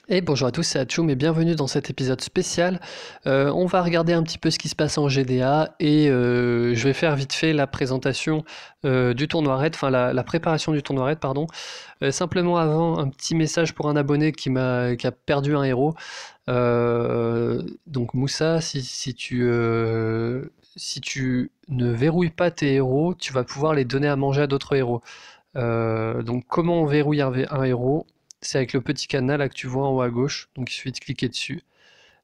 Et bonjour à tous, c'est Atchoum et bienvenue dans cet épisode spécial. On va regarder un petit peu ce qui se passe en GDA et je vais faire vite fait la présentation du tournoi raid, enfin la préparation du tournoi raid, pardon. Simplement avant, un petit message pour un abonné qui a perdu un héros. Donc Moussa, si tu ne verrouilles pas tes héros, tu vas pouvoir les donner à manger à d'autres héros. Donc comment on verrouille un héros? C'est avec le petit cadenas là que tu vois en haut à gauche, donc il suffit de cliquer dessus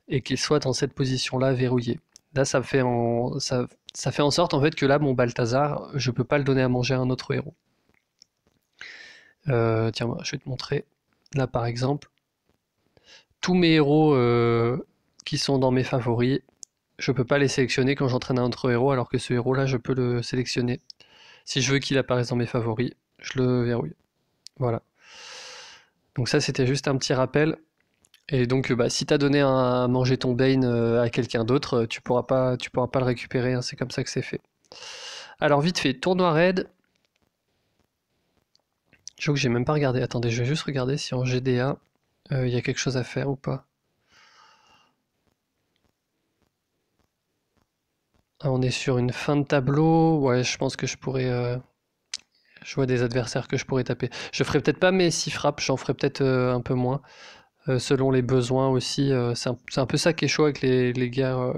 et qu'il soit dans cette position-là verrouillé. Là, ça fait en sorte en fait que là, mon Balthazar, je peux pas le donner à manger à un autre héros. Tiens, je vais te montrer. Là, par exemple, tous mes héros qui sont dans mes favoris, je peux pas les sélectionner quand j'entraîne un autre héros, alors que ce héros-là, je peux le sélectionner. Si je veux qu'il apparaisse dans mes favoris, je le verrouille. Voilà. Donc ça, c'était juste un petit rappel. Et donc, bah, si t'as donné à manger ton Bane à quelqu'un d'autre, tu pourras pas le récupérer, hein, c'est comme ça que c'est fait. Alors, vite fait, tournoi raid. J'avoue que j'ai même pas regardé. Attendez, je vais juste regarder si en GDA, il y a quelque chose à faire ou pas. Ah, on est sur une fin de tableau. Ouais, je pense que je pourrais. Je vois des adversaires que je pourrais taper. Je ferai peut-être pas mes 6 frappes, j'en ferai peut-être un peu moins. Selon les besoins aussi. C'est un peu ça qui est chaud avec les guerres,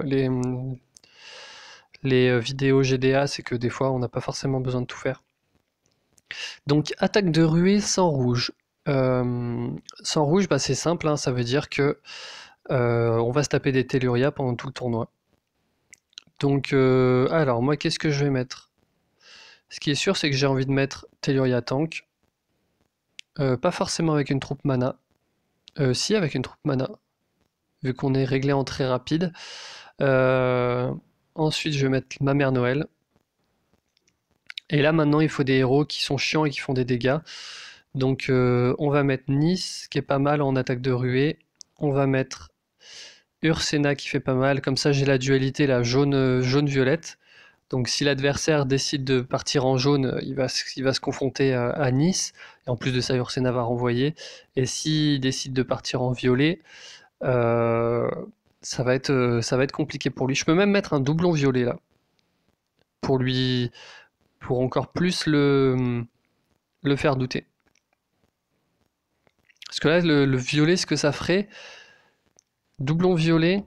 les vidéos GDA, c'est que des fois on n'a pas forcément besoin de tout faire. Donc attaque de ruée sans rouge. Sans rouge, bah, c'est simple, hein, ça veut dire que on va se taper des Telluria pendant tout le tournoi. Donc alors moi qu'est-ce que je vais mettre? Ce qui est sûr c'est que j'ai envie de mettre Telluria tank. Pas forcément avec une troupe mana. Si avec une troupe mana, vu qu'on est réglé en très rapide. Euh, Ensuite je vais mettre ma mère Noël. Et là maintenant il faut des héros qui sont chiants et qui font des dégâts. Donc on va mettre Nice qui est pas mal en attaque de ruée. On va mettre Ursena qui fait pas mal. Comme ça j'ai la dualité la jaune-violette. Donc si l'adversaire décide de partir en jaune, il va se confronter à Nice. Et en plus de ça, Ursena va renvoyer. Et s'il décide de partir en violet, euh, ça va être compliqué pour lui. Je peux même mettre un doublon violet là. Pour lui, pour encore plus le faire douter. Parce que là, le violet, ce que ça ferait, doublon violet,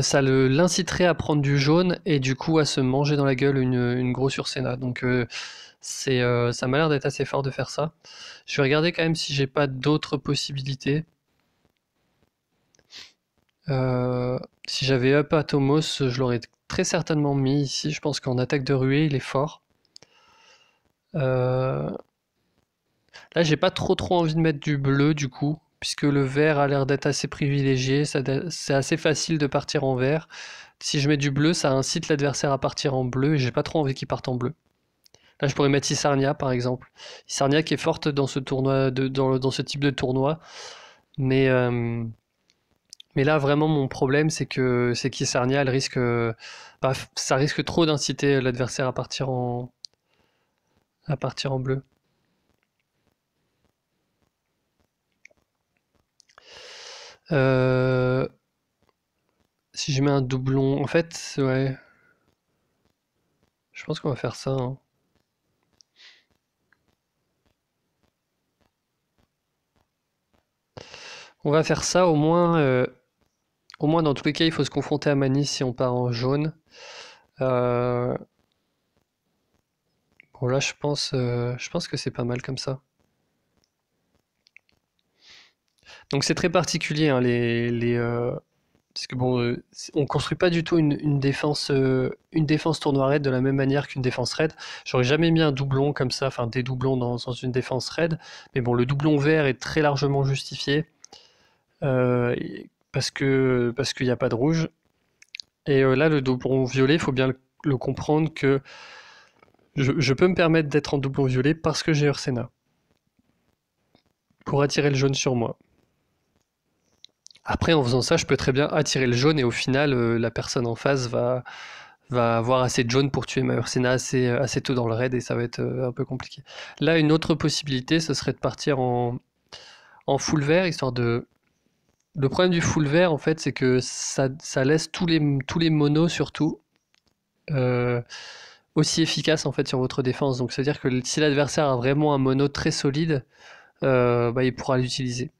ça l'inciterait à prendre du jaune et du coup à se manger dans la gueule une grosse Ursena. Donc ça m'a l'air d'être assez fort de faire ça. Je vais regarder quand même si j'ai pas d'autres possibilités. Euh, Si j'avais Up Atomos, je l'aurais très certainement mis ici. Je pense qu'en attaque de ruée, il est fort. Euh, Là, j'ai pas trop envie de mettre du bleu du coup, puisque le vert a l'air d'être assez privilégié. C'est assez facile de partir en vert. Si je mets du bleu, ça incite l'adversaire à partir en bleu et j'ai pas trop envie qu'il parte en bleu. Là, je pourrais mettre Isarnia par exemple. Isarnia qui est forte dans ce tournoi, dans ce type de tournoi. Mais, euh, mais là, vraiment, mon problème, c'est qu'Isarnia, elle risque, bah, ça risque trop d'inciter l'adversaire à partir en bleu. Euh, Si je mets un doublon, en fait, ouais, je pense qu'on va faire ça, hein. On va faire ça au moins dans tous les cas, il faut se confronter à Mani si on part en jaune. Euh, bon là, je pense que c'est pas mal comme ça. Donc c'est très particulier, hein, parce que bon, on construit pas du tout une défense tournoi raid de la même manière qu'une défense raid. J'aurais jamais mis un doublon comme ça, enfin des doublons dans une défense raid. Mais bon, le doublon vert est très largement justifié. Parce qu'il n'y a pas de rouge. Et là, le doublon violet, il faut bien le comprendre que je peux me permettre d'être en doublon violet parce que j'ai Ursena. Pour attirer le jaune sur moi. Après, en faisant ça, je peux très bien attirer le jaune et au final, la personne en face va avoir assez de jaune pour tuer ma Ursena assez tôt dans le raid et ça va être un peu compliqué. Là, une autre possibilité, ce serait de partir en full vert, histoire de... Le problème du full vert, en fait, c'est que ça laisse tous les monos, surtout, euh, aussi efficaces, en fait, sur votre défense. Donc, c'est-à-dire que si l'adversaire a vraiment un mono très solide, bah, il pourra l'utiliser.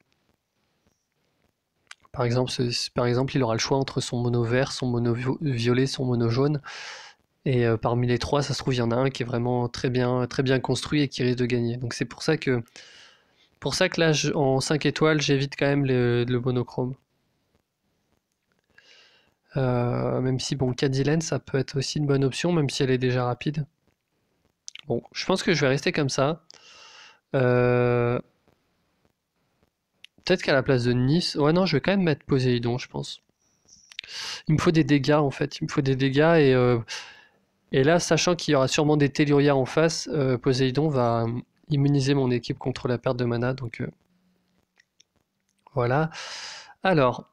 Par exemple, il aura le choix entre son mono vert, son mono violet, son mono jaune. Et parmi les trois, ça se trouve, il y en a un qui est vraiment très bien construit et qui risque de gagner. Donc c'est pour ça que là, en 5 étoiles, j'évite quand même le monochrome. Même si, bon, Cadillac, ça peut être aussi une bonne option, même si elle est déjà rapide. Bon, je pense que je vais rester comme ça. Euh, Peut-être qu'à la place de Nice... Ouais, non, je vais quand même mettre Poséidon, je pense. Il me faut des dégâts, en fait. Il me faut des dégâts et là, sachant qu'il y aura sûrement des Telluria en face, Poséidon va immuniser mon équipe contre la perte de mana, donc voilà. Alors,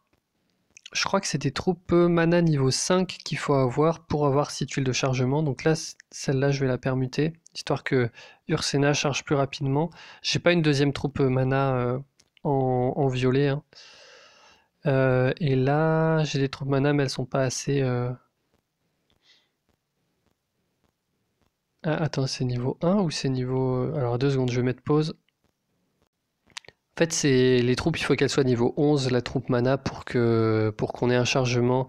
je crois que c'est des troupes mana niveau 5 qu'il faut avoir pour avoir 6 tuiles de chargement. Donc là, celle-là, je vais la permuter, histoire que Ursena charge plus rapidement. J'ai pas une deuxième troupe mana en violet, hein. Et là, j'ai des troupes mana, mais elles sont pas assez... Ah, attends, c'est niveau 1 ou c'est niveau... Alors, 2 secondes, je vais mettre pause. En fait, c'est les troupes, il faut qu'elles soient niveau 11, la troupe mana, pour qu'on ait un chargement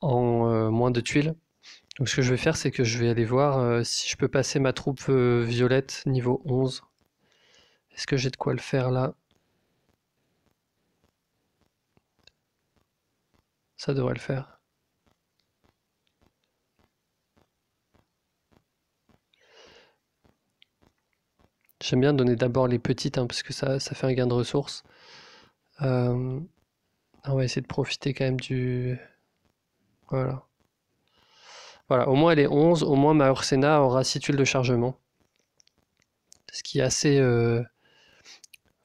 en moins de tuiles. Donc ce que je vais faire, c'est que je vais aller voir si je peux passer ma troupe violette niveau 11. Est-ce que j'ai de quoi le faire là? Ça devrait le faire. J'aime bien donner d'abord les petites, hein, parce que ça fait un gain de ressources. Euh, on va essayer de profiter quand même du... Voilà. Voilà, au moins elle est 11, au moins ma Ursena aura 6 tuiles de chargement. Ce qui est assez...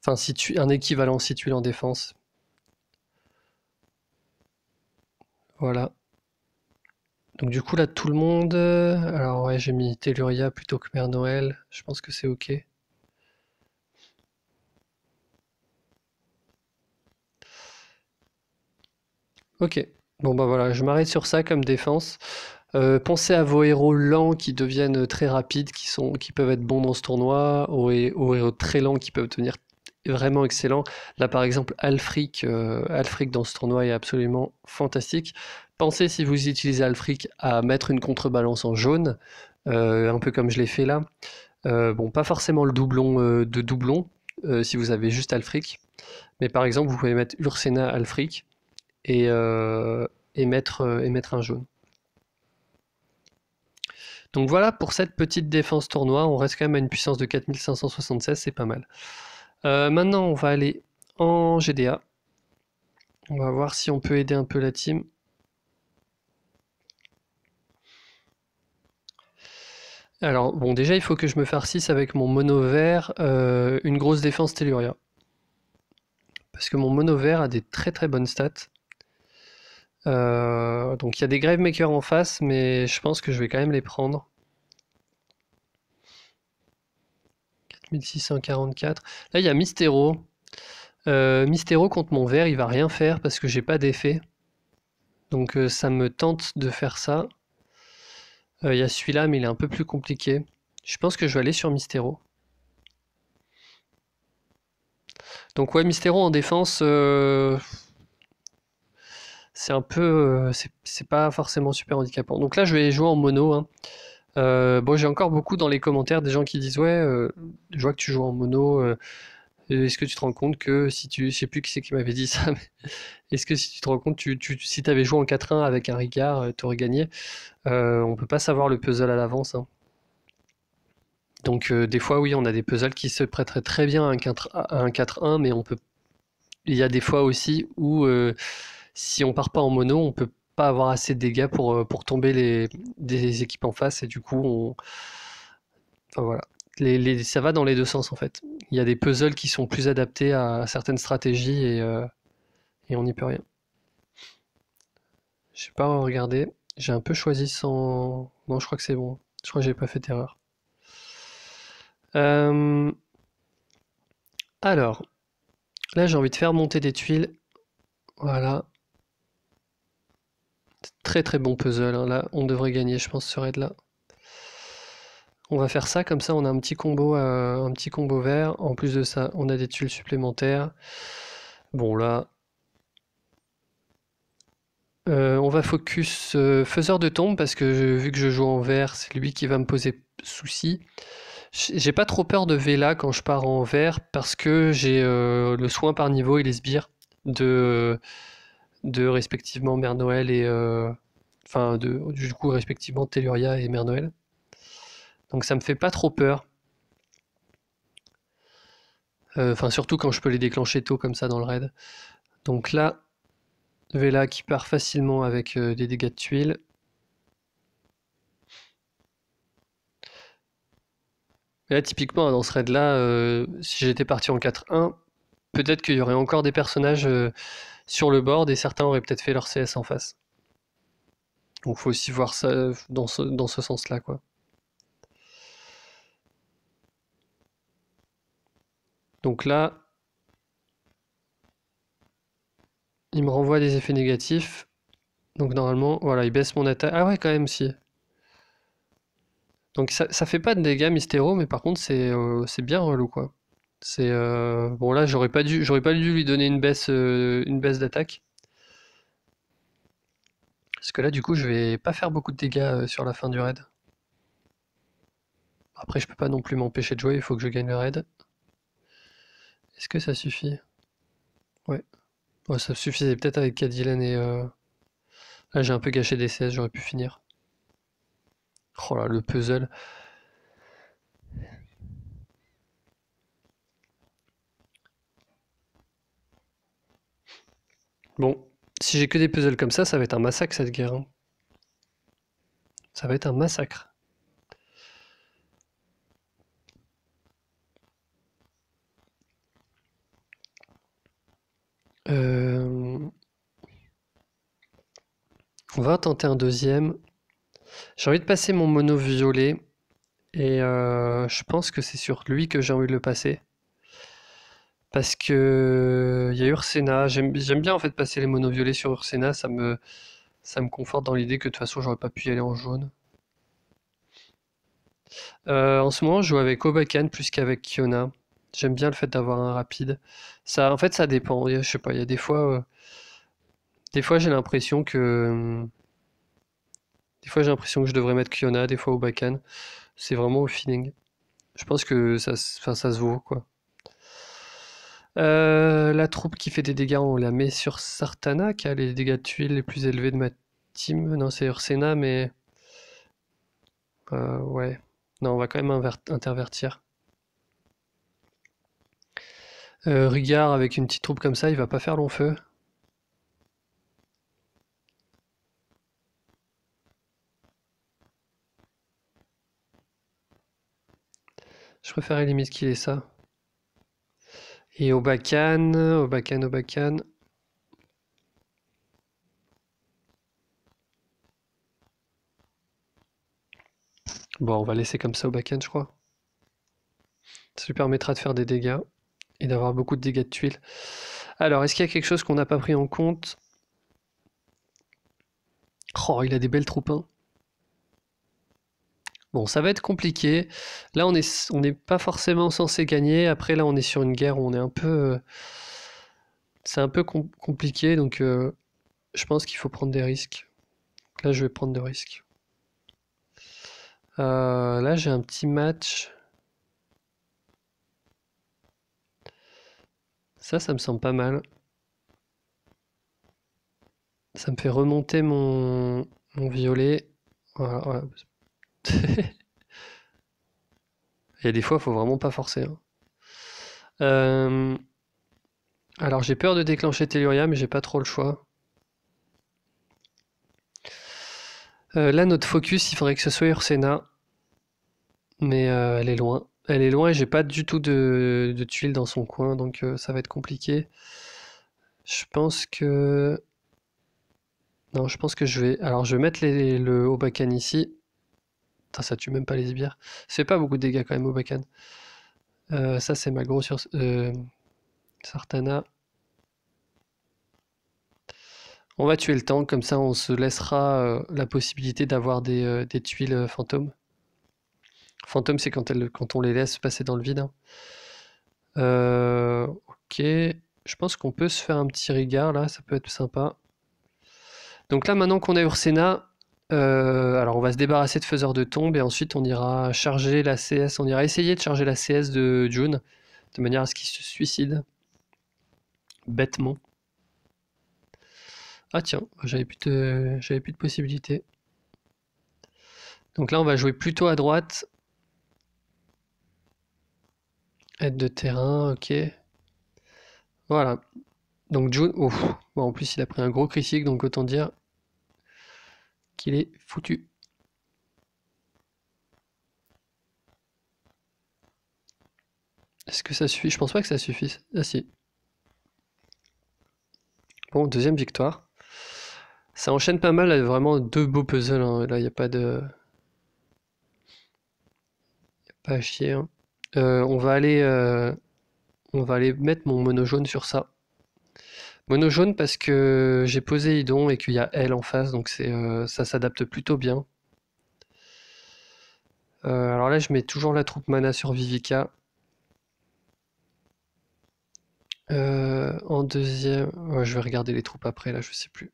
Enfin, un équivalent 6 tuiles en défense. Voilà. Donc du coup là tout le monde... Alors ouais, j'ai mis Telluria plutôt que Mère Noël. Je pense que c'est ok. Ok. Bon bah voilà, je m'arrête sur ça comme défense. Pensez à vos héros lents qui deviennent très rapides, qui peuvent être bons dans ce tournoi, aux héros très lents qui peuvent devenir vraiment excellents. Là par exemple, Alfric dans ce tournoi est absolument fantastique. Pensez si vous utilisez Alfric à mettre une contrebalance en jaune, un peu comme je l'ai fait là. Bon, pas forcément le doublon de doublon, si vous avez juste Alfric, mais par exemple vous pouvez mettre Ursena Alfric et, euh, et mettre un jaune. Donc voilà pour cette petite défense tournoi, on reste quand même à une puissance de 4576, c'est pas mal. Maintenant on va aller en GDA. On va voir si on peut aider un peu la team. Alors bon déjà il faut que je me farcisse avec mon mono vert une grosse défense Telluria. Parce que mon mono vert a des très bonnes stats. Donc il y a des Gravemakers en face, mais je pense que je vais quand même les prendre. 4644. Là il y a Mystero. Mystero contre mon vert, il va rien faire parce que j'ai pas d'effet. Donc ça me tente de faire ça. Il y a celui-là, mais il est un peu plus compliqué. Je pense que je vais aller sur Mystero. Donc ouais, Mystero en défense, c'est un peu... c'est pas forcément super handicapant. Donc là, je vais jouer en mono, hein. Bon, j'ai encore beaucoup dans les commentaires des gens qui disent ouais, je vois que tu joues en mono. Est-ce que tu te rends compte que si tu, je sais plus qui c'est qui m'avait dit ça, mais est-ce que si tu te rends compte, si tu avais joué en 4-1 avec un Ricard, tu aurais gagné. On peut pas savoir le puzzle à l'avance, hein. Donc des fois, oui, on a des puzzles qui se prêteraient très bien à un 4-1, mais on peut. Il y a des fois aussi où si on part pas en mono, on peut pas avoir assez de dégâts pour tomber des équipes en face, et du coup, enfin voilà. Ça va dans les deux sens en fait. Il y a des puzzles qui sont plus adaptés à certaines stratégies et on n'y peut rien. Je sais pas regarder. J'ai un peu choisi sans. Non, je crois que c'est bon. Je crois que j'ai pas fait d'erreur. Euh, Alors, Là, j'ai envie de faire monter des tuiles. Voilà. Très très bon puzzle, hein. Là, on devrait gagner, je pense, ce raid-là. On va faire ça, comme ça, on a un petit combo vert. En plus de ça, on a des tuiles supplémentaires. Bon, là... on va focus faiseur de tombe, parce que vu que je joue en vert, c'est lui qui va me poser souci. J'ai pas trop peur de Vela quand je pars en vert, parce que j'ai le soin par niveau et les sbires de respectivement Mère Noël et... enfin, du coup, respectivement Telluria et Mère Noël. Donc ça me fait pas trop peur. Enfin, surtout quand je peux les déclencher tôt comme ça dans le raid. Donc là, Vela qui part facilement avec des dégâts de tuiles. Et là, typiquement, dans ce raid-là, si j'étais parti en 4-1, peut-être qu'il y aurait encore des personnages sur le board et certains auraient peut-être fait leur CS en face. Donc faut aussi voir ça dans ce sens-là, quoi. Donc là, il me renvoie des effets négatifs. Donc normalement, voilà, il baisse mon attaque. Ah ouais, quand même, si. Donc ça fait pas de dégâts Mystéro, mais par contre c'est bien relou, quoi. C'est bon, là j'aurais pas dû lui donner une baisse d'attaque. Parce que là du coup je vais pas faire beaucoup de dégâts sur la fin du raid. Après je peux pas non plus m'empêcher de jouer, il faut que je gagne le raid. Est-ce que ça suffit? Ouais. Ouais, ça suffisait peut-être avec Cadillac et là j'ai un peu gâché des CS, j'aurais pu finir. Oh là, le puzzle. Bon, si j'ai que des puzzles comme ça va être un massacre cette guerre, hein. Ça va être un massacre. On va tenter un deuxième. J'ai envie de passer mon mono violet. Et je pense que c'est sur lui que j'ai envie de le passer. Parce que il y a Ursena. J'aime bien en fait passer les monos violets sur Ursena. Ça me conforte dans l'idée que de toute façon j'aurais pas pu y aller en jaune. En ce moment, je joue avec Obakan plus qu'avec Kiona. J'aime bien le fait d'avoir un rapide. Ça, en fait, ça dépend. Je sais pas, il y a des fois j'ai l'impression que, je devrais mettre Kiona, des fois Obakan. C'est vraiment au feeling. Je pense que enfin, ça se vaut, quoi. La troupe qui fait des dégâts, on la met sur Sartana, qui a les dégâts de tuiles les plus élevés de ma team. Non, c'est Ursena, mais... ouais. Non, on va quand même intervertir. Rigard, avec une petite troupe comme ça, il va pas faire long feu. Je préférais limite qu'il ait ça. Et Obakan, Obakan. Bon, on va laisser comme ça Obakan, je crois. Ça lui permettra de faire des dégâts et d'avoir beaucoup de dégâts de tuiles. Alors, est-ce qu'il y a quelque chose qu'on n'a pas pris en compte? Oh, il a des belles troupes, hein. Bon, ça va être compliqué. Là, on n'est pas forcément censé gagner. Après, là, on est sur une guerre où on est un peu... c'est un peu compliqué, donc je pense qu'il faut prendre des risques. Là, je vais prendre des risques. Là, j'ai un petit match. Ça me semble pas mal. Ça me fait remonter mon violet. Voilà, voilà. Il y a des fois, il faut vraiment pas forcer, hein. Alors, j'ai peur de déclencher Telluria, mais j'ai pas trop le choix. Là, notre focus, il faudrait que ce soit Ursena. Mais elle est loin. Elle est loin et j'ai pas du tout de tuiles dans son coin, donc ça va être compliqué. Je pense que... Non, je pense que je vais... Alors, je vais mettre le Hobakan ici. Putain, ça tue même pas les sbires. Ça fait pas beaucoup de dégâts quand même, Hobakan. Ça, c'est ma grosse... Sartana. On va tuer le tank, comme ça on se laissera la possibilité d'avoir des tuiles fantômes. Fantômes, c'est quand on les laisse passer dans le vide, hein. Ok, je pense qu'on peut se faire un petit regard là, ça peut être sympa. Donc là, maintenant qu'on a Ursena, alors on va se débarrasser de faiseur de tombe et ensuite on ira charger la CS, on ira essayer de charger la CS de June de manière à ce qu'il se suicide bêtement. Ah tiens, j'avais plus de possibilités. Donc là, on va jouer plutôt à droite. Aide de terrain, ok. Voilà. Donc June, oh, bon, en plus il a pris un gros critique, donc autant dire qu'il est foutu. Est-ce que ça suffit? Je pense pas que ça suffise. Ah si. Bon, deuxième victoire. Ça enchaîne pas mal, vraiment deux beaux puzzles, hein. Là, il n'y a pas de... pas à chier, hein. On va aller mettre mon mono jaune sur ça. Mono jaune parce que j'ai posé Idon et qu'il y a elle en face, donc ça s'adapte plutôt bien. Alors là, je mets toujours la troupe mana sur Vivica. En deuxième... ouais, je vais regarder les troupes après, là, je sais plus.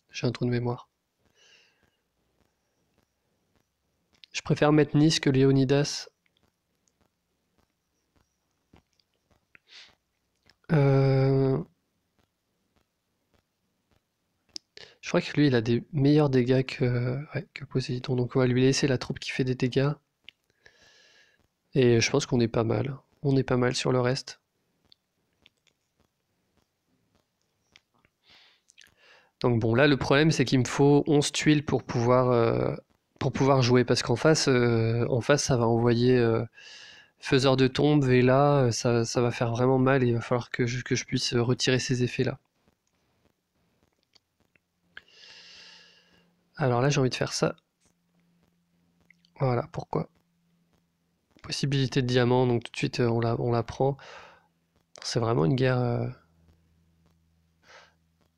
J'ai un trou de mémoire. Je préfère mettre Nice que Léonidas. Je crois que lui, il a des meilleurs dégâts que Poséidon. Donc on va lui laisser la troupe qui fait des dégâts. Et je pense qu'on est pas mal. On est pas mal sur le reste. Donc bon, là, le problème, c'est qu'il me faut 11 tuiles pour pouvoir jouer. Parce qu'en face, ça va envoyer Faiseur de tombe, Vela. Ça va faire vraiment mal et il va falloir que je puisse retirer ces effets-là. Alors là, j'ai envie de faire ça. Voilà, pourquoi? Possibilité de diamant, donc tout de suite, on la prend. C'est vraiment une guerre...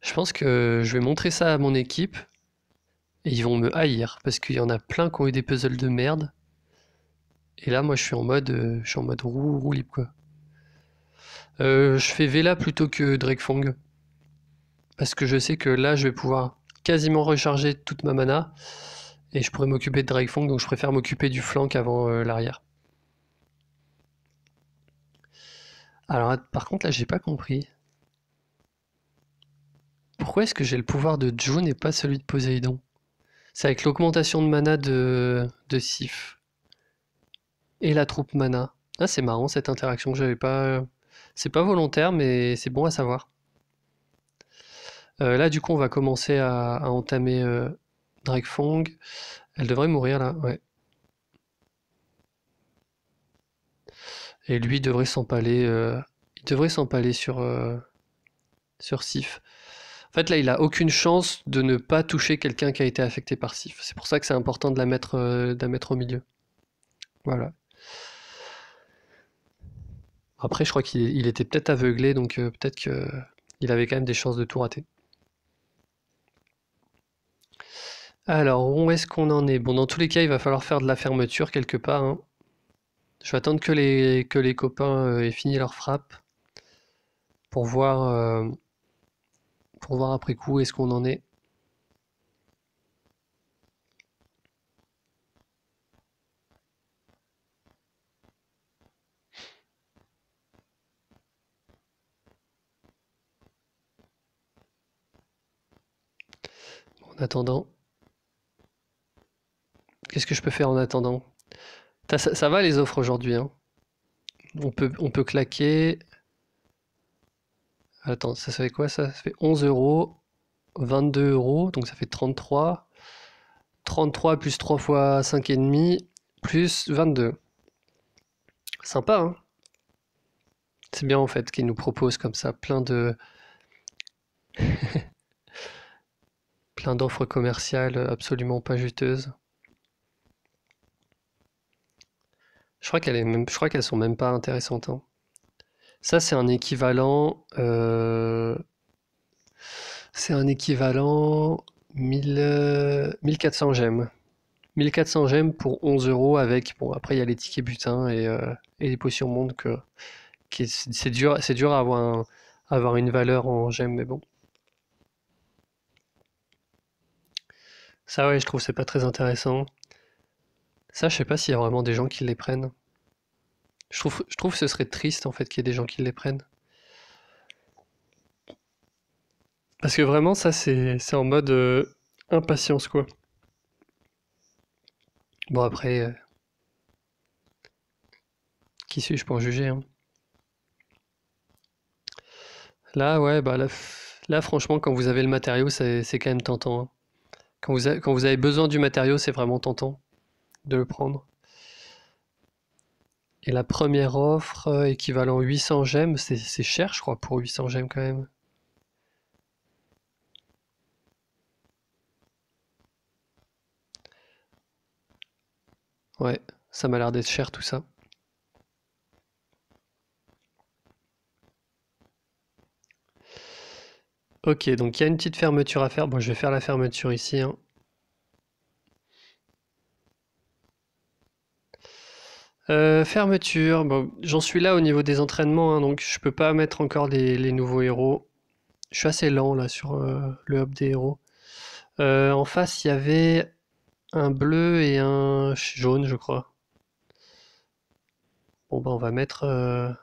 Je pense que je vais montrer ça à mon équipe et ils vont me haïr parce qu'il y en a plein qui ont eu des puzzles de merde. Et là, moi, je suis en mode roue libre, quoi. Je fais Vela plutôt que Drakefang parce que je sais que là, je vais pouvoir quasiment recharger toute ma mana et je pourrais m'occuper de Drakefang, donc je préfère m'occuper du flank avant l'arrière. Alors, par contre, là, j'ai pas compris. Pourquoi est-ce que j'ai le pouvoir de June et pas celui de Poséidon? C'est avec l'augmentation de mana de Sif. Et la troupe mana. Ah, c'est marrant cette interaction, j'avais pas... C'est pas volontaire, mais c'est bon à savoir. Là, du coup, on va commencer à entamer Drakefang. Elle devrait mourir, là, ouais. Et lui devrait s'empaler... il devrait s'empaler sur Sif. En fait, là, il a aucune chance de ne pas toucher quelqu'un qui a été affecté par Sif. C'est pour ça que c'est important de la mettre au milieu. Voilà. Après, je crois qu'il était peut-être aveuglé, donc peut-être qu'il avait quand même des chances de tout rater. Alors, où est-ce qu'on en est? Bon, dans tous les cas, il va falloir faire de la fermeture quelque part, hein. Je vais attendre que les copains aient fini leur frappe pour voir après coup où est-ce qu'on en est. En attendant, qu'est-ce que je peux faire en attendant? Ça va les offres aujourd'hui, hein. On peut claquer. Attends, ça fait quoi ça? Ça fait 11 euros, 22 euros, donc ça fait 33. 33 plus 3 fois 5,5 plus 22. Sympa, hein? C'est bien en fait qu'ils nous proposent comme ça plein d'offres commerciales absolument pas juteuses. Je crois qu'elles sont même pas intéressantes, hein. Ça, c'est un équivalent. C'est un équivalent 1400 gemmes. 1400 gemmes pour 11 euros avec. Bon, après, il y a les tickets butin et les potions monde c'est dur à avoir, avoir une valeur en gemmes, mais bon. Ça, ouais, je trouve que c'est pas très intéressant. Ça, je sais pas s'il y a vraiment des gens qui les prennent. Je trouve que ce serait triste en fait qu'il y ait des gens qui les prennent. Parce que vraiment, ça, c'est en mode impatience, quoi. Bon, après, qui suis-je pour juger, hein. Là, ouais, bah là, franchement, quand vous avez le matériau, c'est quand même tentant, hein. Quand vous avez besoin du matériau, c'est vraiment tentant de le prendre. Et la première offre, équivalent 800 gemmes, c'est cher, je crois, pour 800 gemmes quand même. Ouais, ça m'a l'air d'être cher tout ça. Ok, donc il y a une petite fermeture à faire. Bon, je vais faire la fermeture ici, hein. Fermeture, bon, j'en suis là au niveau des entraînements, hein, donc je peux pas mettre encore les nouveaux héros. Je suis assez lent là sur le hub des héros. En face, il y avait un bleu et un jaune, je crois. Bon, bah, on va mettre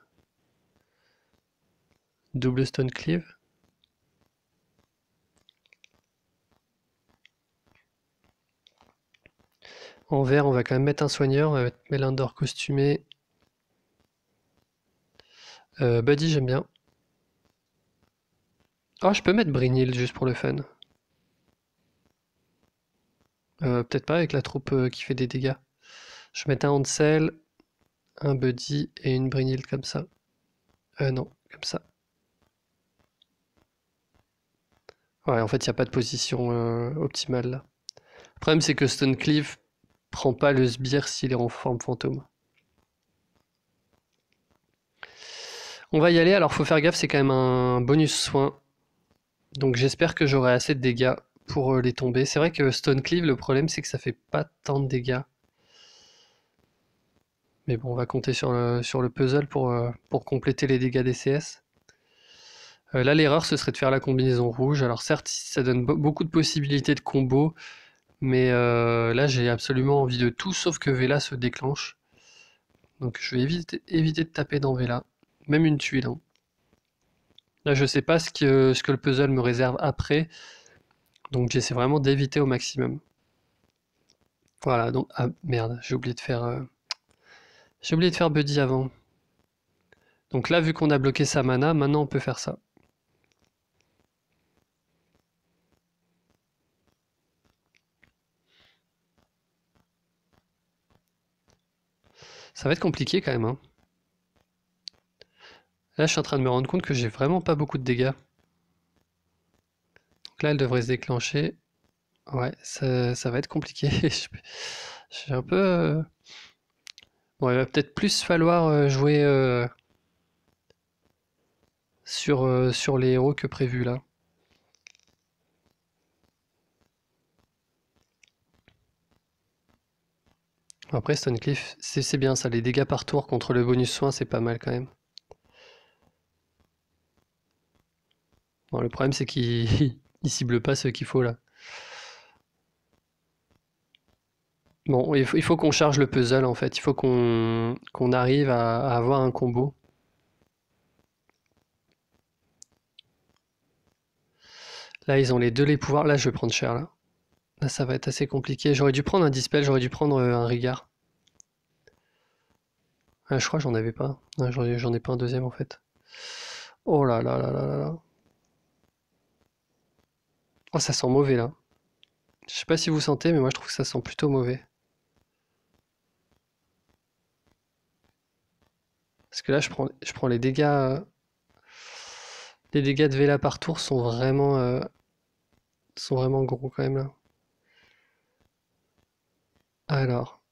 double stone cleave. En vert, on va quand même mettre un soigneur. On va mettre Melindor costumé. Buddy, j'aime bien. Oh, je peux mettre Brynhild juste pour le fun. Peut-être pas avec la troupe qui fait des dégâts. Je vais mettre un Hansel, un Buddy et une Brynhild comme ça. Non, comme ça. Ouais, en fait, il n'y a pas de position optimale là. Le problème, c'est que Stonecleave prend pas le sbire s'il est en forme fantôme. On va y aller, alors faut faire gaffe, c'est quand même un bonus soin. Donc j'espère que j'aurai assez de dégâts pour les tomber. C'est vrai que Stonecleave, le problème, c'est que ça fait pas tant de dégâts. Mais bon, on va compter sur le puzzle pour compléter les dégâts des CS. Là, l'erreur, ce serait de faire la combinaison rouge. Alors certes, ça donne beaucoup de possibilités de combo, mais là, j'ai absolument envie de tout sauf que Vela se déclenche. Donc je vais éviter de taper dans Vela. Même une tuile, hein. Là, je sais pas ce que le puzzle me réserve après, donc j'essaie vraiment d'éviter au maximum. Voilà, donc... Ah merde, j'ai oublié de faire Buddy avant. Donc là, vu qu'on a bloqué sa mana, maintenant on peut faire ça. Ça va être compliqué quand même, hein. Là, je suis en train de me rendre compte que j'ai vraiment pas beaucoup de dégâts. Donc là, elle devrait se déclencher. Ouais, ça va être compliqué. J'ai un peu... Bon, il va peut-être plus falloir jouer sur les héros que prévu là. Après, Stonecliff, c'est bien ça. Les dégâts par tour contre le bonus soin, c'est pas mal quand même. Bon, le problème, c'est qu'il il cible pas ce qu'il faut là. Bon, il faut qu'on charge le puzzle en fait. Il faut qu'on arrive à avoir un combo. Là, ils ont les pouvoirs. Là, je vais prendre cher là. Là, ça va être assez compliqué. J'aurais dû prendre un dispel, j'aurais dû prendre un Rigard. Ah, je crois que j'en avais pas. Ah, j'en ai pas un deuxième en fait. Oh là là là là là là. Oh, ça sent mauvais là. Je sais pas si vous sentez, mais moi je trouve que ça sent plutôt mauvais. Parce que là, je prends les dégâts. Les dégâts de Vela par tour sont vraiment gros quand même là. Alors,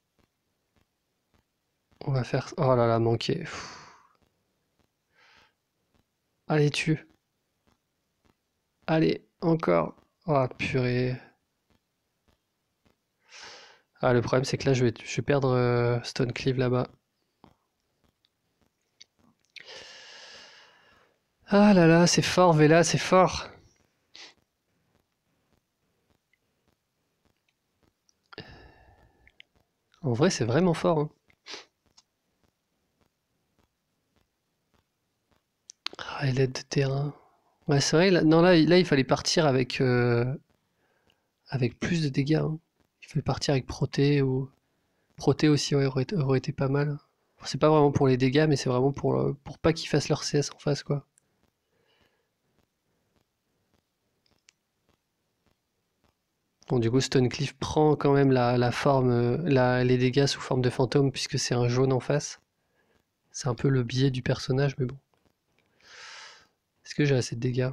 on va faire. Oh là là, manqué. Pff. Allez, tue. Allez, encore. Oh, purée. Ah, le problème, c'est que là, je vais perdre Stonecleave là-bas. Ah là là, c'est fort, Vela, c'est fort. En vrai, c'est vraiment fort, hein. Ah, et l'aide de terrain. Ouais, c'est vrai, là, non, là, il fallait partir avec plus de dégâts, hein. Il fallait partir avec Proté ou... Proté aussi, ouais, aurait été pas mal. C'est pas vraiment pour les dégâts, mais c'est vraiment pour pas qu'ils fassent leur CS en face, quoi. Bon, du coup, Stonecliff prend quand même la forme, les dégâts sous forme de fantôme, puisque c'est un jaune en face. C'est un peu le biais du personnage, mais bon. Est-ce que j'ai assez de dégâts?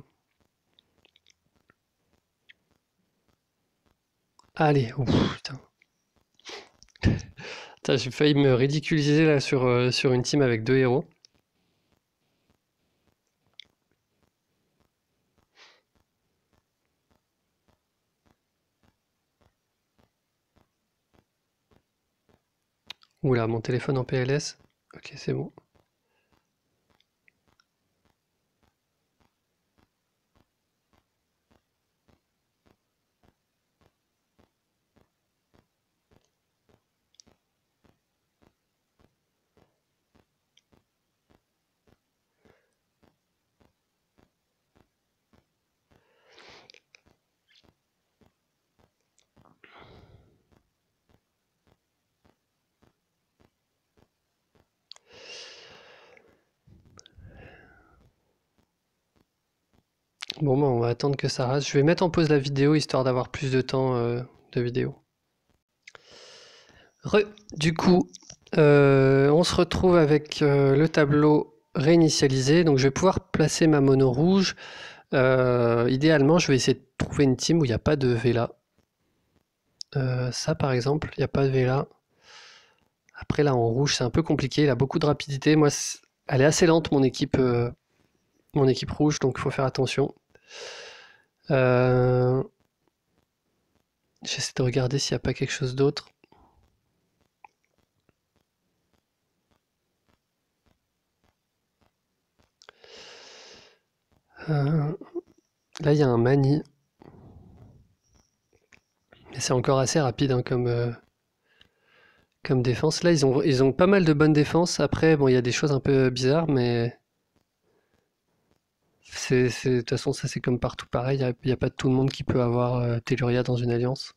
Allez, ouf, putain. Putain, j'ai failli me ridiculiser là sur une team avec deux héros. Oula, mon téléphone en PLS. Ok, c'est bon. Bon, bah, on va attendre que ça rase. Je vais mettre en pause la vidéo histoire d'avoir plus de temps de vidéo. Du coup, on se retrouve avec le tableau réinitialisé. Donc, je vais pouvoir placer ma mono rouge. Idéalement, je vais essayer de trouver une team où il n'y a pas de Vela. Ça, par exemple, il n'y a pas de Vela. Après, là, en rouge, c'est un peu compliqué. Il a beaucoup de rapidité. Moi, elle est assez lente, mon équipe rouge, donc il faut faire attention. Euh, J'essaie de regarder s'il n'y a pas quelque chose d'autre. Euh, Là, il y a un Mani. Mais c'est encore assez rapide hein, comme défense. Là, ils ont pas mal de bonnes défenses. Après, bon, il y a des choses un peu bizarres, mais de toute façon, ça c'est comme partout pareil. Il n'y a pas tout le monde qui peut avoir Telluria dans une alliance.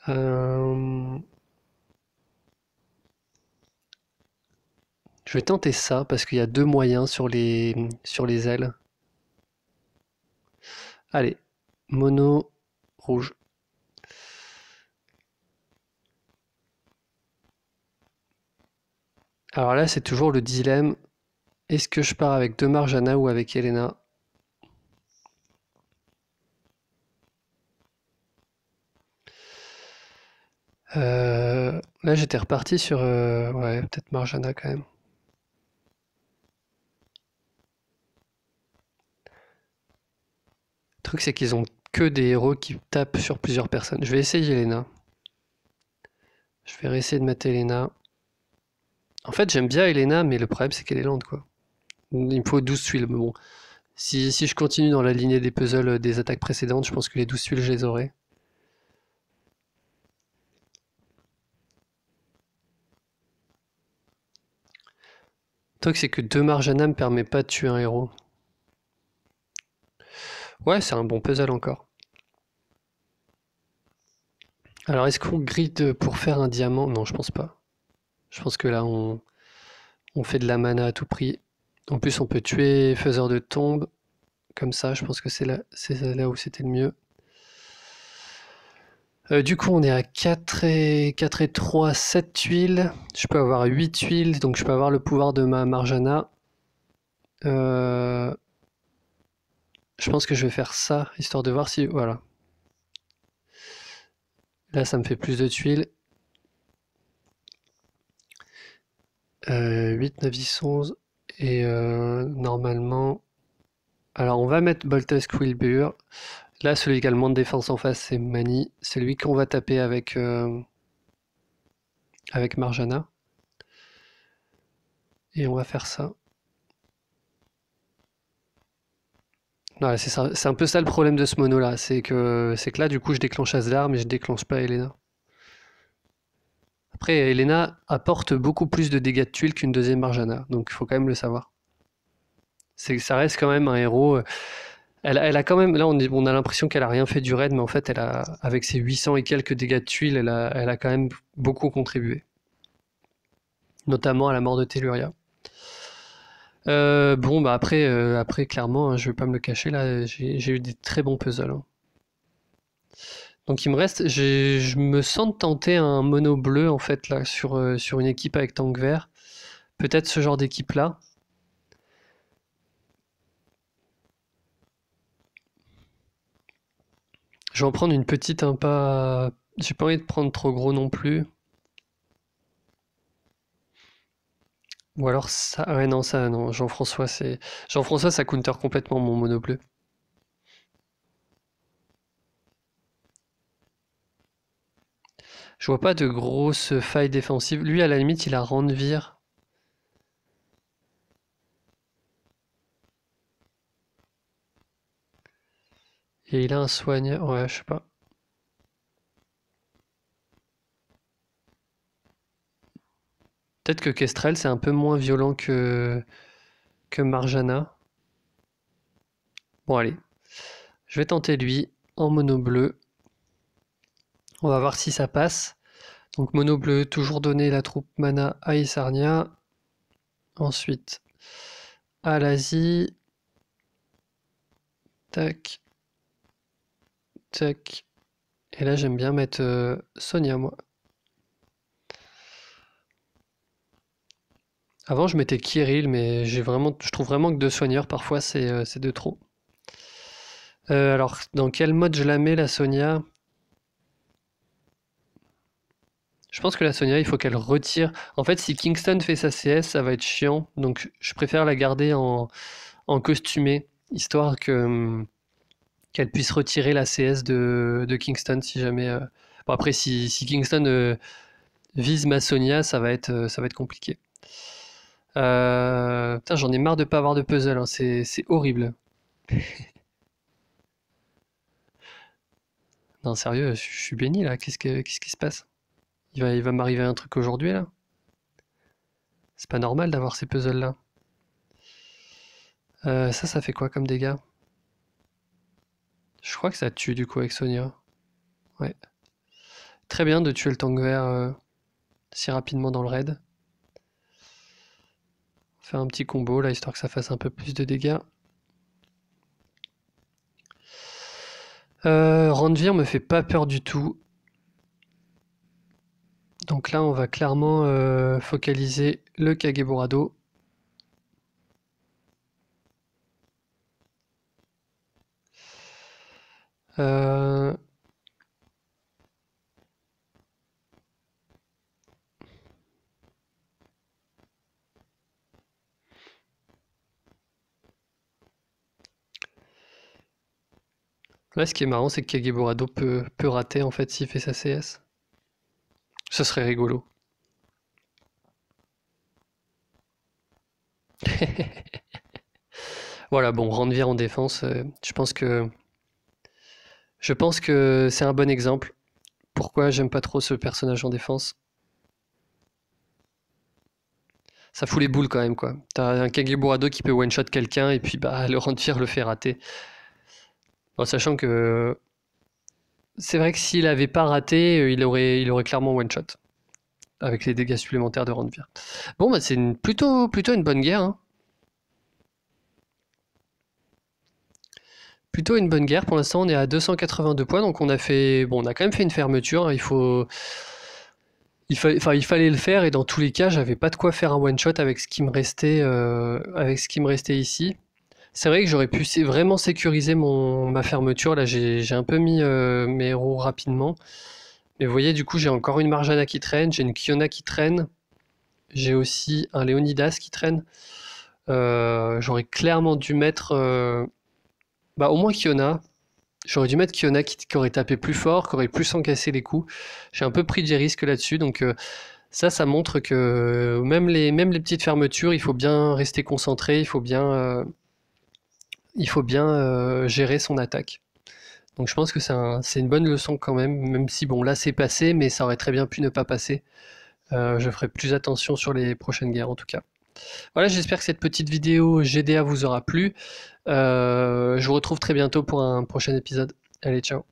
Euh, Je vais tenter ça parce qu'il y a deux moyens sur les ailes. Allez, mono rouge. Alors là, c'est toujours le dilemme. Est-ce que je pars avec Demar Jana ou avec Elena? Là, j'étais reparti sur... ouais, peut-être Marjana quand même. Le truc, c'est qu'ils ont que des héros qui tapent sur plusieurs personnes. Je vais essayer Elena. Je vais essayer de mettre Elena. En fait, j'aime bien Elena, mais le problème, c'est qu'elle est lente, quoi. Il me faut 12 tuiles, mais bon. Si je continue dans la lignée des puzzles des attaques précédentes, je pense que les 12 tuiles, je les aurai. Le truc, c'est que deux Marjana me permet pas de tuer un héros. Ouais, c'est un bon puzzle encore. Alors, est-ce qu'on grid pour faire un diamant? Non, je pense pas. Je pense que là, on fait de la mana à tout prix. En plus, on peut tuer faiseur de tombe. Comme ça, je pense que c'est là où c'était le mieux. Du coup, on est à 4 et 3, 7 tuiles. Je peux avoir 8 tuiles, donc je peux avoir le pouvoir de ma Marjana. Euh, je pense que je vais faire ça, histoire de voir si... Voilà. Là, ça me fait plus de tuiles. 8, 9, 10, 11. Et normalement... Alors on va mettre Boltus Quilbur. Là, celui qui a le moins de défense en face, c'est Mani. C'est lui qu'on va taper avec Marjana. Et on va faire ça. Ouais, c'est un peu ça le problème de ce mono là, c'est que là du coup je déclenche Aslar mais je déclenche pas Elena. Après Elena apporte beaucoup plus de dégâts de tuiles qu'une deuxième Marjana, donc il faut quand même le savoir. Ça reste quand même un héros. Elle a quand même, là on a l'impression qu'elle a rien fait du raid, mais en fait elle a, avec ses 800 et quelques dégâts de tuiles, elle a quand même beaucoup contribué. Notamment à la mort de Telluria. Bon bah après clairement, hein, je vais pas me le cacher là, j'ai eu des très bons puzzles, hein. Donc il me reste, je me sens de tenter un mono bleu en fait là sur une équipe avec tank vert. Peut-être ce genre d'équipe là. Je vais en prendre une petite, hein, pas. J'ai pas envie de prendre trop gros non plus. Ou alors ça. Ouais non ça non. Jean-François c'est. Jean-François ça counter complètement mon mono bleu. Je vois pas de grosses failles défensives. Lui à la limite il a Randvir. Et il a un soigneur. Ouais je sais pas. Peut-être que Kestrel c'est un peu moins violent que Marjana. Bon allez. Je vais tenter lui en mono bleu. On va voir si ça passe. Donc mono bleu, toujours donner la troupe mana à Isarnia. Ensuite à l'Asie. Tac. Tac. Et là j'aime bien mettre Sonia moi. Avant je mettais Kirill mais je trouve vraiment que deux soigneurs parfois c'est de trop. Alors dans quel mode je la mets la Sonia? Je pense que la Sonia il faut qu'elle retire. En fait si Kingston fait sa CS ça va être chiant donc je préfère la garder en costumé histoire que qu'elle puisse retirer la CS de Kingston si jamais. Bon, après, si Kingston vise ma Sonia, ça va être compliqué. Putain, j'en ai marre de pas avoir de puzzle, hein, c'est horrible. Non, sérieux, je suis béni là, qu'est-ce qui se passe? Il va m'arriver un truc aujourd'hui là? C'est pas normal d'avoir ces puzzles là. Ça fait quoi comme dégâts? Je crois que ça tue du coup avec Sonia. Ouais. Très bien de tuer le tank vert si rapidement dans le raid. Faire un petit combo là, histoire que ça fasse un peu plus de dégâts. Randvir me fait pas peur du tout. Donc là, on va clairement focaliser le Kageborado. Euh, Là, ce qui est marrant, c'est que Kageborado peut rater en fait s'il fait sa CS. Ce serait rigolo. Voilà, bon, Randvir en défense, je pense que c'est un bon exemple. Pourquoi j'aime pas trop ce personnage en défense? Ça fout les boules quand même, quoi. T'as un Kageborado qui peut one-shot quelqu'un et puis bah le Randvir le fait rater. En sachant que c'est vrai que s'il avait pas raté, il aurait clairement one-shot avec les dégâts supplémentaires de Randvir. Bon, bah c'est plutôt une bonne guerre, hein. Plutôt une bonne guerre. Pour l'instant, on est à 282 points, donc on a fait, bon, on a quand même fait une fermeture, hein. Il fallait le faire et dans tous les cas, j'avais pas de quoi faire un one shot avec ce qui me restait, ici. C'est vrai que j'aurais pu vraiment sécuriser ma fermeture. Là, j'ai un peu mis mes héros rapidement. Mais vous voyez, du coup, j'ai encore une Marjana qui traîne, j'ai une Kiona qui traîne, j'ai aussi un Léonidas qui traîne. J'aurais clairement dû mettre au moins Kiona. J'aurais dû mettre Kiona qui aurait tapé plus fort, qui aurait plus encaissé les coups. J'ai un peu pris des risques là-dessus, donc ça montre que même les petites fermetures, il faut bien rester concentré, il faut bien gérer son attaque. Donc je pense que c'est une bonne leçon quand même si bon là c'est passé, mais ça aurait très bien pu ne pas passer. Je ferai plus attention sur les prochaines guerres en tout cas. Voilà, j'espère que cette petite vidéo GDA vous aura plu. Je vous retrouve très bientôt pour un prochain épisode. Allez, ciao.